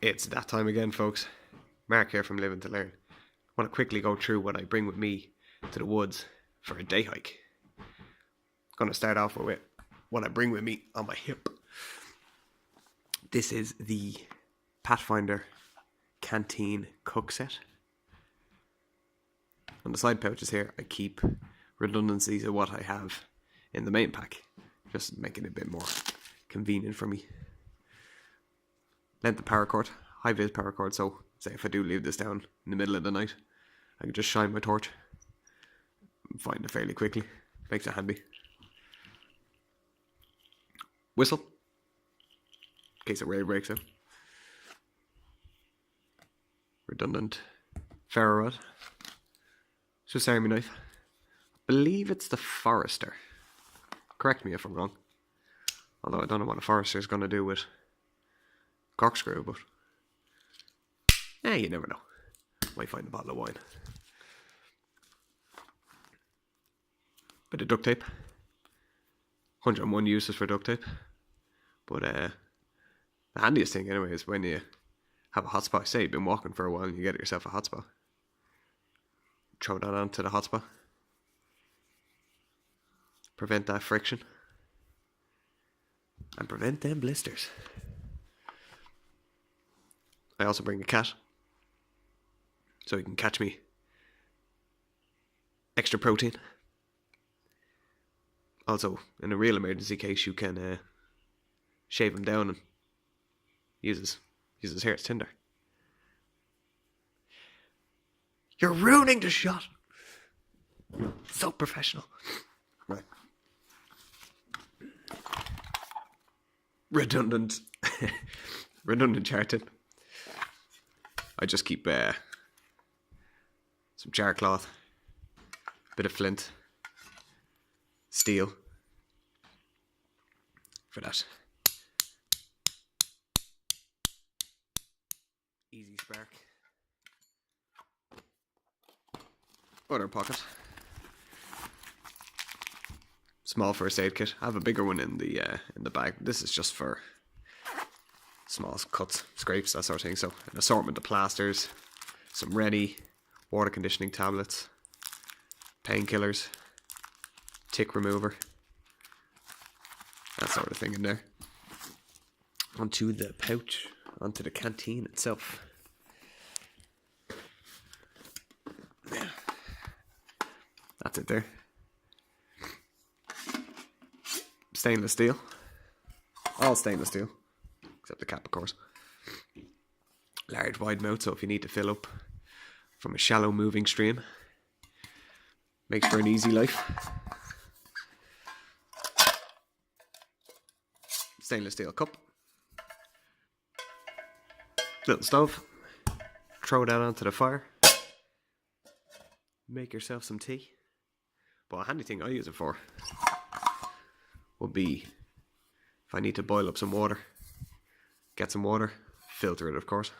It's that time again, folks. Mark here from Living to Learn. I want to quickly go through what I bring with me to the woods for a day hike. I'm going to start off with what I bring with me on my hip. This is the Pathfinder Canteen Cook Set. On the side pouches here, I keep redundancies of what I have in the main pack, just making it a bit more convenient for me. Length of paracord, high vis paracord, so say if I do leave this down in the middle of the night, I can just shine my torch and find it fairly quickly. Makes it handy. Whistle, in case a raid breaks out. Redundant ferro rod. Swiss Army knife. I believe it's the Forester. Correct me if I'm wrong. Although I don't know what a Forester is going to do with corkscrew, but you never know. Might find a bottle of wine. Bit of duct tape. 101 uses for duct tape. But the handiest thing anyway is when you have a hotspot. Say you've been walking for a while and you get yourself a hotspot. Throw that onto the hotspot. Prevent that friction. And prevent them blisters. I also bring a cat, so he can catch me extra protein. Also, in a real emergency case, you can shave him down and use his hair as tinder. You're ruining the shot. So professional. Right. Redundant char tip. I just keep some jar cloth, bit of flint, steel for that easy spark. Other pocket. Small first aid kit. I have a bigger one in the bag. This is just for small cuts, scrapes, that sort of thing. So an assortment of plasters, some ready water conditioning tablets, painkillers, tick remover, that sort of thing in there. Onto the pouch, onto the canteen itself. Yeah. That's it there. Stainless steel. All stainless steel. Except the cap, of course. Large wide mouth, so if you need to fill up from a shallow moving stream, makes for an easy life. Stainless steel cup. Little stove. Throw that onto the fire. Make yourself some tea. But a handy thing I use it for would be if I need to boil up some water. Get some water, filter it of course,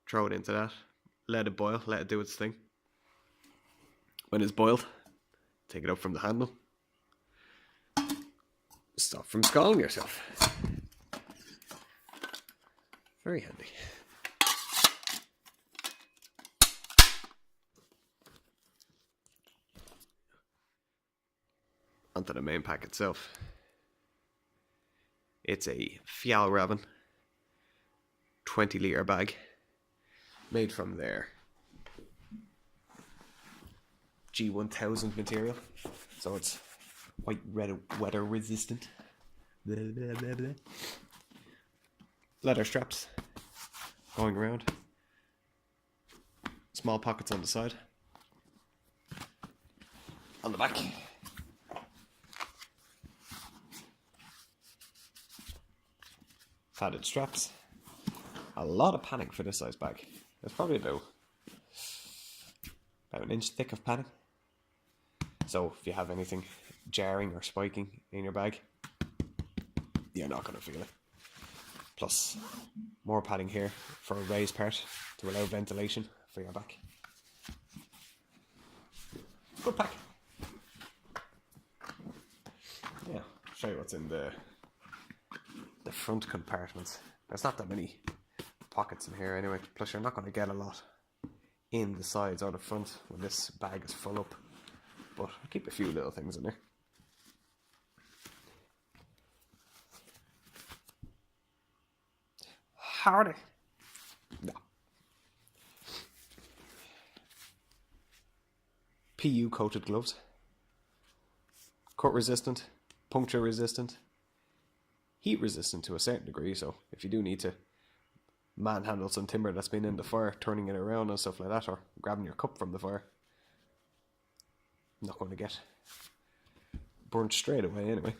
throw it into that, let it boil, let it do its thing. When it's boiled, take it up from the handle. Stop from scalding yourself. Very handy. Onto the main pack itself. It's a Fjallraven 20 litre bag made from their G1000 material, so it's quite weather resistant. Blah, blah, blah, blah. Leather straps going around, small pockets on the side, on the back. Padded straps. A lot of padding for this size bag. There's probably about an inch thick of padding. So if you have anything jarring or spiking in your bag, you're not going to feel it. Plus more padding here for a raised part to allow ventilation for your back. Good pack. Yeah, I'll show you what's in the front compartments. There's not that many pockets in here anyway. Plus you're not going to get a lot in the sides or the front when this bag is full up. But I'll keep a few little things in there. Howdy. No. PU coated gloves. Cut resistant, puncture resistant, heat resistant to a certain degree, so if you do need to manhandle some timber that's been in the fire, turning it around and stuff like that, or grabbing your cup from the fire, not going to get burnt straight away anyway.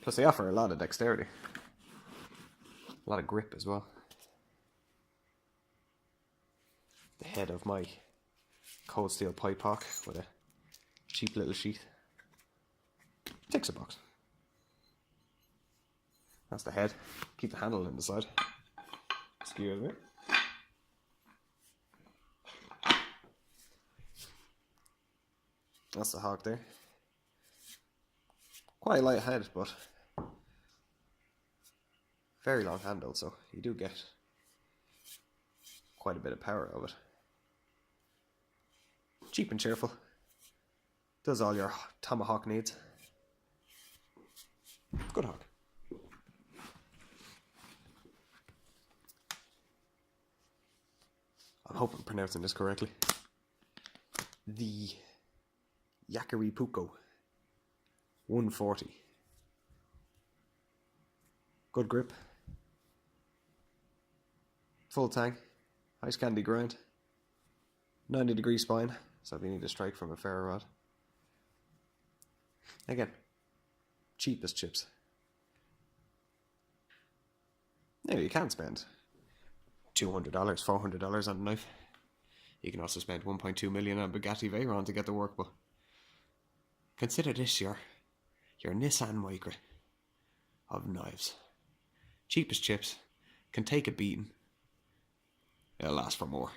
Plus they offer a lot of dexterity, a lot of grip as well. The head of my cold steel pipe hawk with a cheap little sheath. Ticks a box. That's the head. Keep the handle in the side. Excuse me. That's the hawk there. Quite a light head, but very long handle, so you do get quite a bit of power of it. Cheap and cheerful. Does all your tomahawk needs. Good hawk. I hope I'm pronouncing this correctly. The Yakari Puko 140. Good grip. Full tang. Ice candy grind. 90-degree spine, so if you need to strike from a ferro rod. Again, cheap as chips. Now you can spend $200, $400 on a knife. You can also spend 1.2 million on Bugatti Veyron to get the work, but consider this your Nissan Micra of knives. Cheap as chips, can take a beating. It'll last for more.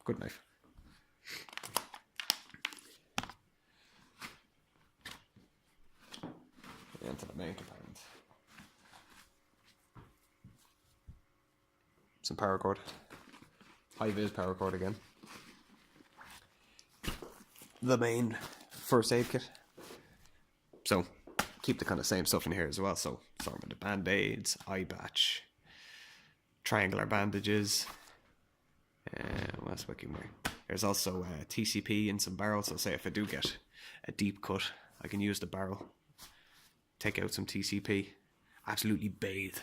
Good knife. Into the main compartment. Some paracord. High vis paracord again. The main first aid kit. So keep the kind of same stuff in here as well. So assortment of band-aids, eye patch, triangular bandages. What else we can wear? There's also TCP in some barrels. So say if I do get a deep cut, I can use the barrel. Take out some TCP, absolutely bathe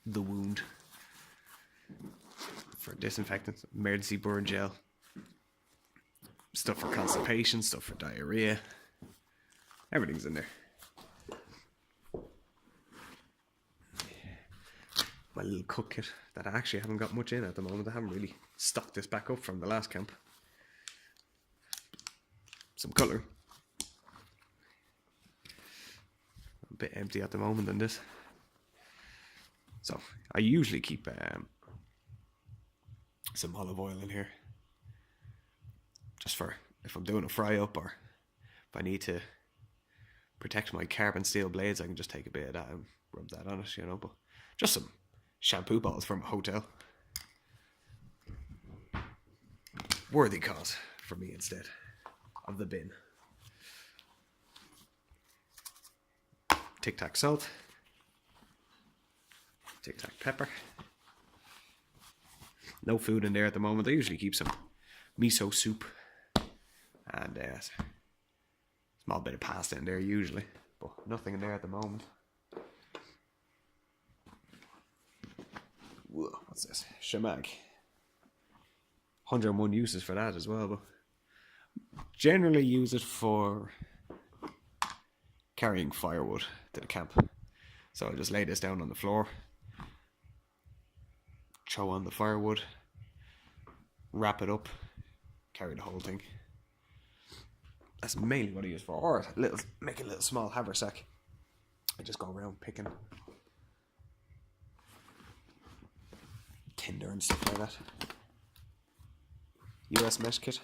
the wound. For disinfectant, emergency burn gel, stuff for constipation, stuff for diarrhea. Everything's in there. My little cook kit that I actually haven't got much in at the moment. I haven't really stocked this back up from the last camp. Some cutlery. A bit empty at the moment in this, so I usually keep some olive oil in here, just for if I'm doing a fry up, or if I need to protect my carbon steel blades, I can just take a bit of that and rub that on it, you know. But just some shampoo bottles from a hotel, worthy cause for me instead of the bin. Tic Tac salt, Tic Tac pepper. No food in there at the moment. I usually keep some miso soup and a small bit of pasta in there usually, but nothing in there at the moment. Whoa, what's this? Shamag. 101 uses for that as well, but generally use it for carrying firewood to the camp. So I just lay this down on the floor, throw on the firewood, wrap it up, carry the whole thing. That's mainly what I use for. Or make a little small haversack. I just go around picking tinder and stuff like that. US mesh kit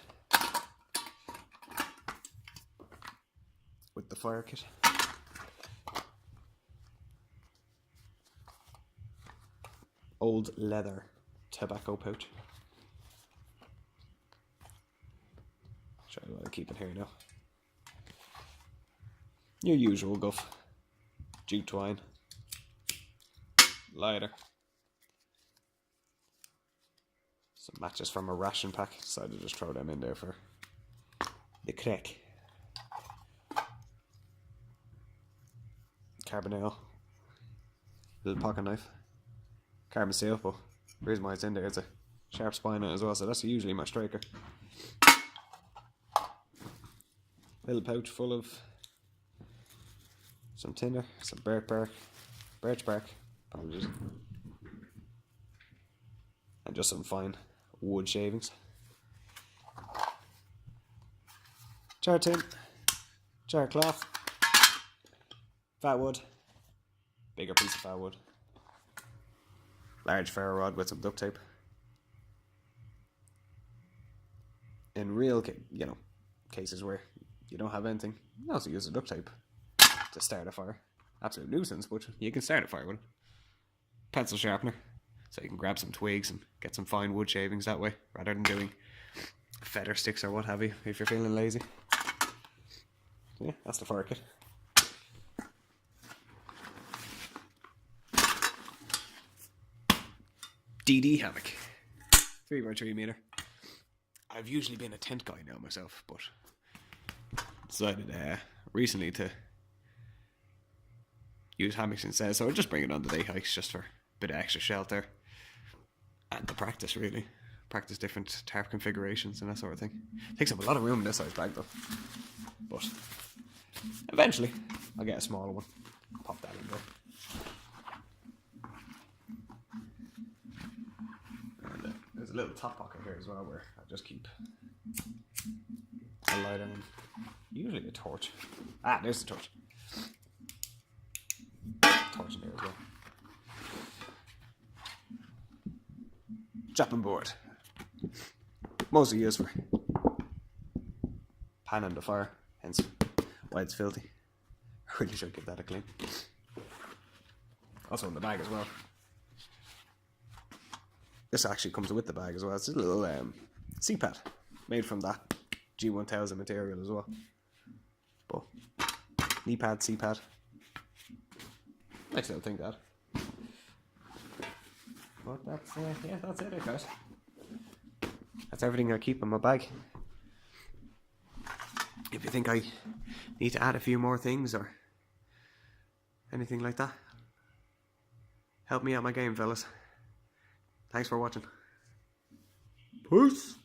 with the fire kit. old leather tobacco pouch. Try to keep it here now. Your usual guff. Jute twine. Lighter. Some matches from a ration pack. Decided to just throw them in there for the crack. Carbon nail. Little pocket knife. Carbon steel, but the reason why it's in there is a sharp spine on it as well, so that's usually my striker. Little pouch full of some tinder, some birch bark, apologies, and just some fine wood shavings. Jar tin, jar cloth, fat wood, bigger piece of fat wood, large ferro rod with some duct tape. In real, cases where you don't have anything, you also use a duct tape to start a fire. Absolute nuisance, but you can start a fire with it. Pencil sharpener, so you can grab some twigs and get some fine wood shavings that way, rather than doing feather sticks or what have you, if you're feeling lazy. So yeah, that's the fire kit. DD hammock, 3x3 meter. I've usually been a tent guy now myself, but decided recently to use hammocks instead, so I'll just bring it on the day hikes just for a bit of extra shelter and to practice, really. Practice different tarp configurations and that sort of thing. Takes up a lot of room in this size bag though, but eventually I'll get a smaller one, pop that in there. And there's a little top pocket here as well where I just keep a lighter and usually a torch. There's the torch. Torch in there as well. Chopping board. Mostly used for panning the fire, hence why it's filthy. I really should give that a clean. Also in the bag as well. This actually comes with the bag as well. It's a little C-pad made from that G1000 material as well. But knee pad, C-pad. Nice little thing, that. But that's that's it, guys. That's everything I keep in my bag. If you think I need to add a few more things or anything like that, help me out my game, fellas. Thanks for watching. Peace.